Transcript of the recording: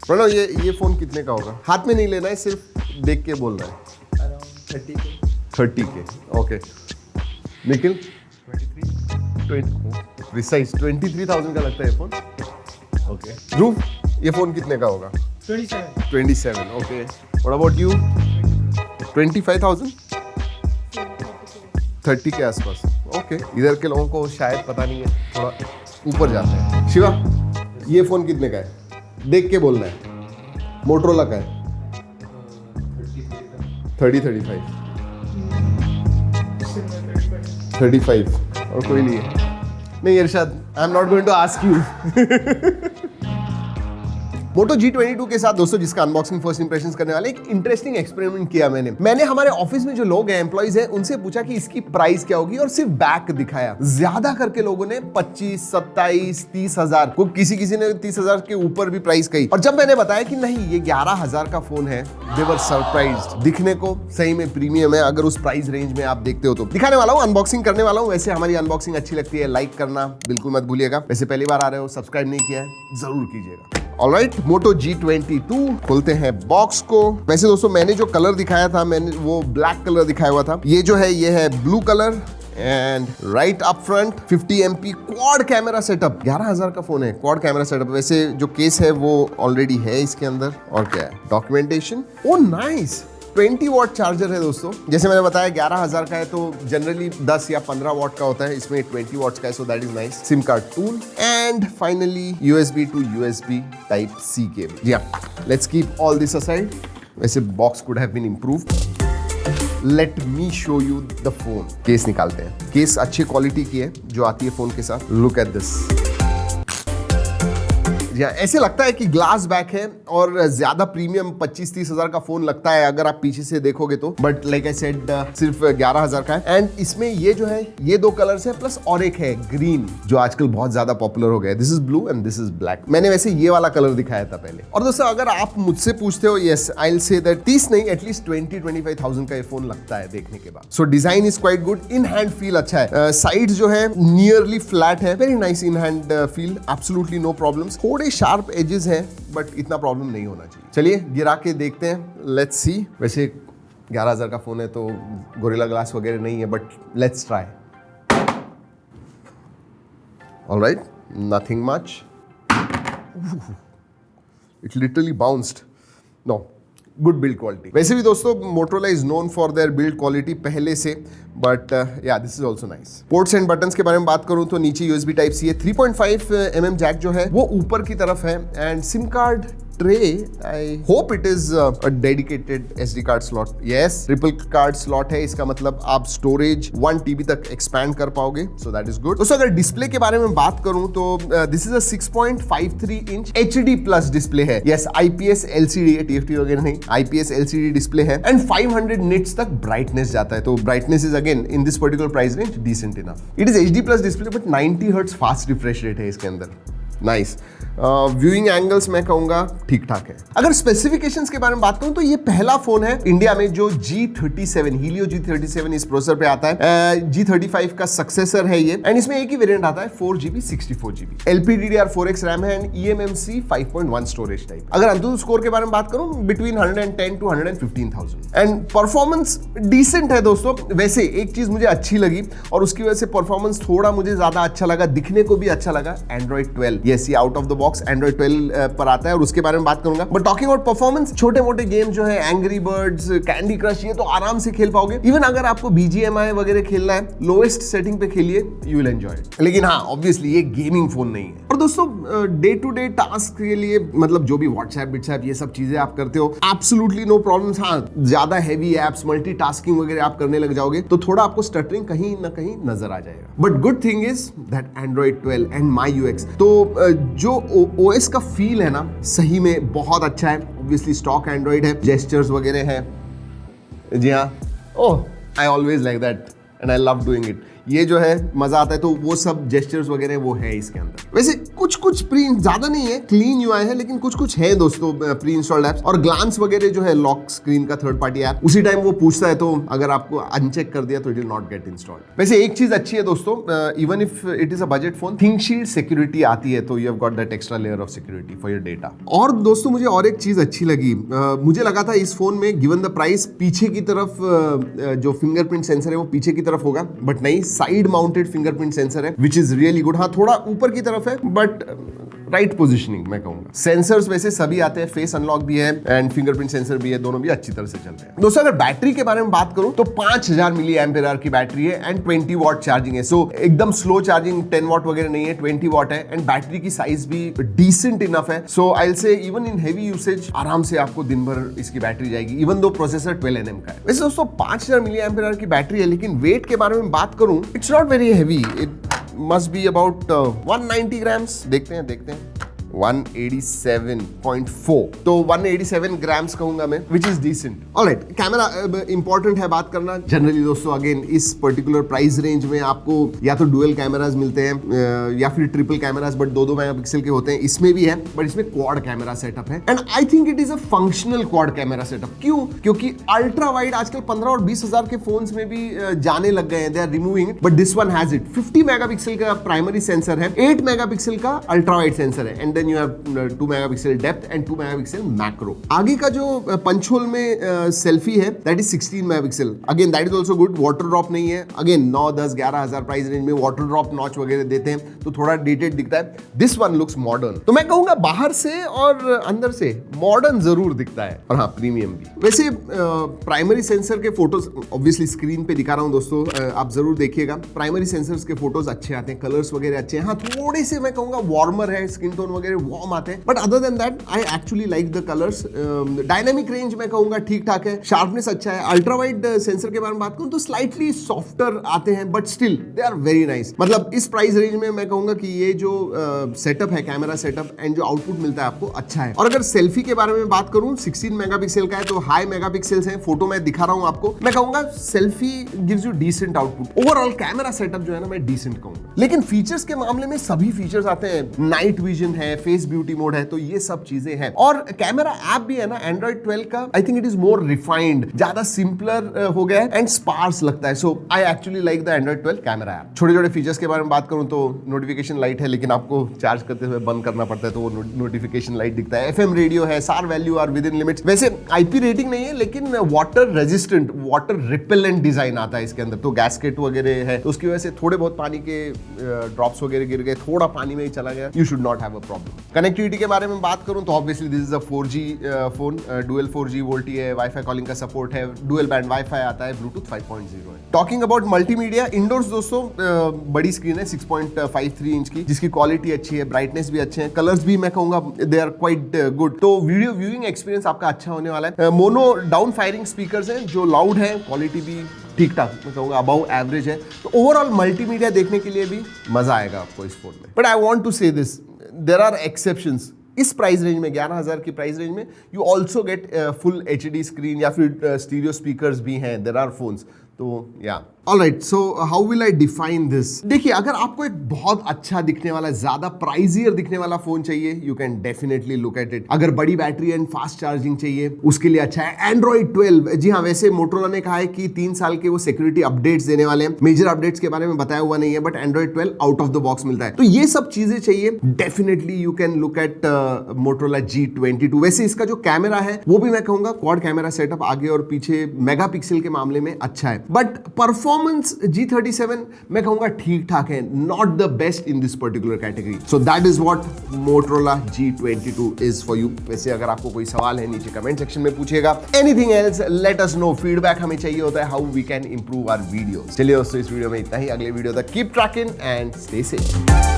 प्रणव ये फोन कितने का होगा? हाथ में नहीं लेना है, सिर्फ देख के बोलना है। अराउंड 30 के। ओके निखिल 23,000 का लगता है ये फोन। ओके ध्रुव ये फोन कितने का होगा? 27। Okay what about you? 25,000 30 के आसपास। ओके इधर के लोगों को शायद पता नहीं है, थोड़ा ऊपर जाते हैं। शिवा ये फोन कितने का है? देख के बोलना है। मोटरोला का है 35 और कोई नहीं है। नहीं Irshad I am not going to ask you. Moto G22 के साथ दोस्तों जिसका अनबॉक्सिंग फर्स्ट इंप्रेशंस करने वाले एक इंटरेस्टिंग एक्सपेरिमेंट किया मैंने हमारे ऑफिस में जो लोग हैं एम्प्लॉइज हैं उनसे पूछा कि इसकी प्राइस क्या होगी और सिर्फ बैक दिखाया। ज्यादा करके लोगों ने 25, 27, 30,000 को किसी ने 30,000 के ऊपर भी प्राइस कही। और जब मैंने बताया कि नहीं ये 11,000 का फोन है, दे वर सरप्राइज्ड। दिखने को सही में प्रीमियम है अगर उस प्राइस रेंज में आप देखते हो तो। दिखाने वाला हूँ, अनबॉक्सिंग करने वाला हूँ। वैसे हमारी अनबॉक्सिंग अच्छी लगती है लाइक करना बिल्कुल मत भूलिएगा। वैसे पहली बार आ रहे हो, सब्सक्राइब नहीं किया है जरूर कीजिएगा। ऑलराइट मोटो G22 खोलते हैं बॉक्स को। वैसे दोस्तों मैंने जो कलर दिखाया था मैंने वो ब्लैक कलर दिखाया हुआ था। ये जो है ये है blue colour and right up front 50 MP quad camera setup. 11,000 का फोन है, क्वाड कैमरा सेटअप। वैसे जो केस है वो ऑलरेडी है इसके अंदर। और क्या है डॉक्यूमेंटेशन। ओ नाइस 20 वॉट चार्जर है दोस्तों। जैसे मैंने बताया 11,000 का है तो जनरली 10 या 15 वॉट का होता है, इसमें 20 वॉट्स का है, so that is nice. Sim card tool and finally USB to USB type C cable. या let's keep all this aside. वैसे box could have been improved. Let me show you the phone. Case निकालते हैं। Case अच्छी quality की है जो आती है फोन के साथ। Look at this. ऐसे लगता है कि ग्लास बैक है और ज्यादा प्रीमियम 25-30 हजार का फोन लगता है अगर आप पीछे से देखोगे तो। बट लाइक आई सेड सिर्फ 11,000 का है। एंड इसमें ये जो है ये दो कलर्स है प्लस और एक है ग्रीन जो आजकल बहुत ज्यादा पॉपुलर हो गया है। This is blue and this is black. मैंने वैसे ये वाला कलर दिखाया था पहले। और दोस्तों अगर आप मुझसे पूछते हो yes I will say that 30 नहीं एटलीस्ट 20-25,000 का ये फोन लगता है देखने के बाद। So design is quite good. In hand feel अच्छा है। साइड जो है नियरली फ्लैट है। Very nice in hand feel. Absolutely no problems. थोड़े शार्प एजेस हैं बट इतना प्रॉब्लम नहीं होना चाहिए। चलिए गिरा के देखते हैं। Let's see. वैसे 11,000 का फोन है तो गोरिल्ला ग्लास वगैरह नहीं है but let's try. Alright nothing much. It literally bounced. No good build quality. वैसे भी दोस्तों Motorola is known for their build quality पहले से। But yeah this is also nice. Ports and buttons के बारे में बात करूं तो नीचे USB टाइप C है। 3.5 mm जैक जो है वो ऊपर की तरफ है। And SIM card tray I hope it is a dedicated SD card slot. Yes triple card slot है। इसका मतलब आप स्टोरेज 1 TB तक एक्सपैंड कर पाओगे। So that is good. दोस्तों अगर डिस्प्ले के बारे में बात करूं तो this is a 6.53 inch HD plus display है। यस IPS LCD है, TFT वगैरह नहीं। IPS LCD डिस्प्ले है एंड 500 निट्स तक ब्राइटनेस जाता है। तो brightness is again in this particular price range decent enough. It is HD plus display but 90 hertz fast refresh rate है इसके अंदर। नाइस। व्यूइंग एंगल्स मैं कहूंगा ठीक ठाक है। अगर स्पेसिफिकेशंस के बारे में बात करूं तो ये पहला फोन है इंडिया में जो G37 हीलियो G37 इस प्रोसेसर पे आता है। G35 का सक्सेसर है ये एंड इसमें एक ही वेरिएंट आता है 4GB 64GB। LPDDR4X रैम है एंड eMMC 5.1 स्टोरेज टाइप। अगर अंतुतु स्कोर के बारे में बात करूं between 110 to 115,000 and performance decent है दोस्तों। वैसे एक चीज मुझे अच्छी लगी और उसकी वजह से परफॉर्मेंस थोड़ा मुझे ज्यादा अच्छा लगा, दिखने को भी अच्छा लगा। Android 12 यस ये out of the box Android 12 पर आता है और उसके बारे में बात करूंगा। बट टॉकिंग अबाउट परफॉर्मेंस छोटे मोटे गेम जो है एंग्री बर्ड्स कैंडी क्रश ये तो आराम से खेल पाओगे। इवन अगर आपको BGMI वगैरह खेलना है लोएस्ट सेटिंग पे खेलिए यू विल एंजॉय इट। लेकिन हाँ ऑब्वियसली ये गेमिंग फोन नहीं है। और दोस्तों डे टू डे टास्क के लिए मतलब जो भी व्हाट्सएप बिट्सएप ये सब चीजें आप करते हो एब्सोल्युटली नो प्रॉब्लम्स। हाँ ज्यादा हैवी एप्स मल्टीटास्किंग वगैरह आप करने लग जाओगे तो थोड़ा आपको स्टटरिंग कहीं ना कहीं नजर आ जाएगा। But good thing is that Android 12 and MyUX तो जो OS का फील है ना सही में बहुत अच्छा है। ऑब्वियसली स्टॉक एंड्रॉइड है, जेस्चर्स वगैरह है। जी हाँ oh I always like that and I love doing it. ये जो है मजा आता है तो वो सब जेस्चर्स वगैरह वो है इसके अंदर। वैसे कुछ कुछ प्री, ज्यादा नहीं है, क्लीन यूआई है, लेकिन कुछ है दोस्तों प्री इंस्टॉल्ड एप्स। और ग्लांस वगैरह जो है लॉक स्क्रीन का थर्ड पार्टी ऐप, उसी टाइम वो पूछता है, तो अगर आपको अनचेक कर दिया तो it will not gate installed. वैसे एक चीज अच्छी है दोस्तों, even if it is a budget phone, ThinkShield security आती है, तो you have got that extra layer of security for your data. और दोस्तों मुझे और एक चीज अच्छी लगी, मुझे लगा था इस फोन में गिवन द प्राइस पीछे की तरफ जो फिंगरप्रिंट सेंसर है वो पीछे की तरफ होगा, बट नहीं, साइड माउंटेड फिंगरप्रिंट सेंसर है, विच इज रियली गुड। हाँ, थोड़ा ऊपर की तरफ है, बट राइट पोजिशनिंग मैं कहूंगा। सेंसर्स वैसे सभी आते हैं, फेस अनलॉक भी है एंड फिंगरप्रिंट सेंसर भी है, दोनों भी अच्छी तरह से चल रहे हैं। दोस्तों अगर बैटरी के बारे में बात करूं तो 5000 मिली एम्पेयर आवर की बैटरी है एंड 20 वॉट चार्जिंग है। सो एकदम स्लो चार्जिंग 10 वॉट वगैरह नहीं है, 20 वॉट है एंड बैटरी की साइज भी डिसेंट इनफ है। So I will say even in heavy usage आराम से आपको दिन भर इसकी बैटरी जाएगी, इवन दो प्रोसेसर 12 nm का है। वैसे दोस्तों 5000 मिली एम्पेयर आवर की बैटरी है, लेकिन वेट के बारे में बात करूं, it's not very heavy, it must be about 190 grams. देखते हैं 187.4, तो 187 ग्राम्स कहूंगा मैं, which is decent. Alright, camera important है बात करना। जनरली दोस्तों अगेन इस पर्टिकुलर प्राइस रेंज में आपको या तो डुअल कैमराज मिलते हैं या फिर ट्रिपल कैमराज, बट 2-2 मेगापिक्सल के होते हैं। इसमें भी है, बट इसमें क्वाड कैमरा सेटअप है and I think it is a functional quad camera setup. क्यों? क्योंकि अल्ट्रा वाइड आजकल 15 और 20 हजार के फोन्स में भी जाने लग गए हैं, they are removing it, but this one has it. 50 megapixel का प्राइमरी सेंसर है, 8 मेगापिक्सल का अल्ट्रा वाइड सेंसर है and you have 2 megapixel depth and 2 megapixel macro. आगे का जो पंच होल में सेल्फी है that is 16 megapixel. Again that is also good. Water drop नहीं है. Again 9, 10, 11 हजार प्राइस रेंज में वाटर ड्रॉप नॉच वगैरह देते हैं, तो थोड़ा डेटेड दिखता है. This one looks modern. तो मैं कहूंगा बाहर से और अंदर से मॉडर्न जरूर दिखता है, और हाँ प्रीमियम भी. वैसे प्राइमरी सेंसर के फोटोज ऑब्वियसली स्क्रीन पे दिखा रहा हूँ दोस्तों, आप जरूर देखिएगा. प्राइमरी सेंसर्स के फोटोज अच्छे आते हैं, कलर्स वगैरह अच्छे हैं. हाँ थोड़े से मैं कहूंगा वार्मर है, स्किन टोन वगैरह वार्म आते हैं, but other than that I actually like the colours. Dynamic range मैं कहूंगा ठीक ठाक है, शार्पनेस अच्छा है. अल्ट्रा वाइड सेंसर के बारे में बात करूं तो स्लाइटली सॉफ्टर आते हैं, but still they are very nice. मतलब इस प्राइस रेंज में मैं कहूंगा कि ये जो सेटअप है, कैमरा सेटअप एंड जो आउटपुट मिलता है आपको अच्छा है. और अगर सेल्फी के बारे में बात करूं, 16 मेगापिक्सल का है, तो हाई मेगापिक्सल्स हैं. फोटो मैं दिखा रहा हूं आपको, मैं कहूंगा selfie gives you decent output. Overall camera setup जो है ना, मैं डिसेंट कहूंगा. लेकिन फीचर्स के मामले में सभी फीचर्स आते हैं. नाइट विजन है, फेस ब्यूटी मोड है, तो ये सब चीजें हैं. और कैमरा ऐप भी है ना एंड्रॉइड 12 का, I think it is more refined, ज्यादा सिंपलर हो गया है एंड स्पार्स लगता है. So I actually like the Android 12 camera app. छोटे छोटे फीचर्स के बारे में बात करूं तो नोटिफिकेशन लाइट है, लेकिन आपको चार्ज करते हुए बंद करना पड़ता है, तो वो नोटिफिकेशन लाइट दिखता है. FM रेडियो है, SAR value are within limits. वैसे IP रेटिंग नहीं है, लेकिन water resistant, water repellent design आता है इसके अंदर, तो गैस्केट वगैरह है, तो उसकी वजह से थोड़े बहुत पानी के ड्रॉप्स वगैरह गिर गए, थोड़ा पानी में ही चला गया, you should not have a problem. Connectivity के बारे में बात करूं तो obviously this is a 4G phone, dual 4G VoLTE है, वाईफाई कॉलिंग का सपोर्ट है, डुअल बैंड वाईफाई आता है, ब्लूटूथ 5.0 है. टॉकिंग अबाउट मल्टीमीडिया इंडोर्स दोस्तों, बड़ी स्क्रीन है 6.53 इंच की, जिसकी क्वालिटी अच्छी है, ब्राइटनेस भी अच्छे हैं, कलर्स भी मैं कहूंगा दे आर क्वाइट गुड. तो वीडियो व्यूइंग एक्सपीरियंस आपका अच्छा होने वाला है. मोनो डाउन फायरिंग स्पीकर्स हैं जो लाउड है, क्वालिटी भी ठीक ठाक मैं कहूंगा अबव एवरेज है. तो ओवरऑल मल्टीमीडिया देखने के लिए भी मजा आएगा आपको इस फोन में. बट आई वांट टू से दिस, देयर आर एक्सेप्शंस. इस प्राइस रेंज में 11,000 की प्राइस रेंज में you also get full HD screen या फिर स्टीरियो स्पीकर्स भी हैं, देयर आर फोन्स. तो yeah alright, so how will I define this. देखिए, अगर आपको एक बहुत अच्छा दिखने वाला, ज्यादा प्राइजियर दिखने वाला फोन चाहिए, you can definitely look at it. अगर बड़ी बैटरी एंड फास्ट चार्जिंग चाहिए, उसके लिए अच्छा है एंड्रॉइड 12. जी हाँ, वैसे मोटोरोला ने कहा है कि 3 साल के वो सिक्योरिटी अपडेट्स देने वाले हैं. मेजर अपडेट्स के बारे में बताया हुआ नहीं है, but Android 12 out of the box मिलता है. तो ये सब चीजें चाहिए, definitely you can look at Motorola G22. वैसे इसका जो कैमरा है वो भी मैं कहूंगा क्वाड कैमरा सेटअप, आगे और पीछे मेगापिक्सल के मामले में अच्छा है, बट परफॉर्मेंस G37 मैं कहूंगा ठीक ठाक है, not the best in this particular category. So that is what Motorola G22 is for you. वैसे अगर आपको कोई सवाल है नीचे कमेंट सेक्शन में पूछिएगा. Anything else let us know. Feedback हमें चाहिए होता है, how we can improve our videos. चलिए दोस्तों, इस वीडियो में इतना ही. अगले वीडियो तक keep trekking and stay safe.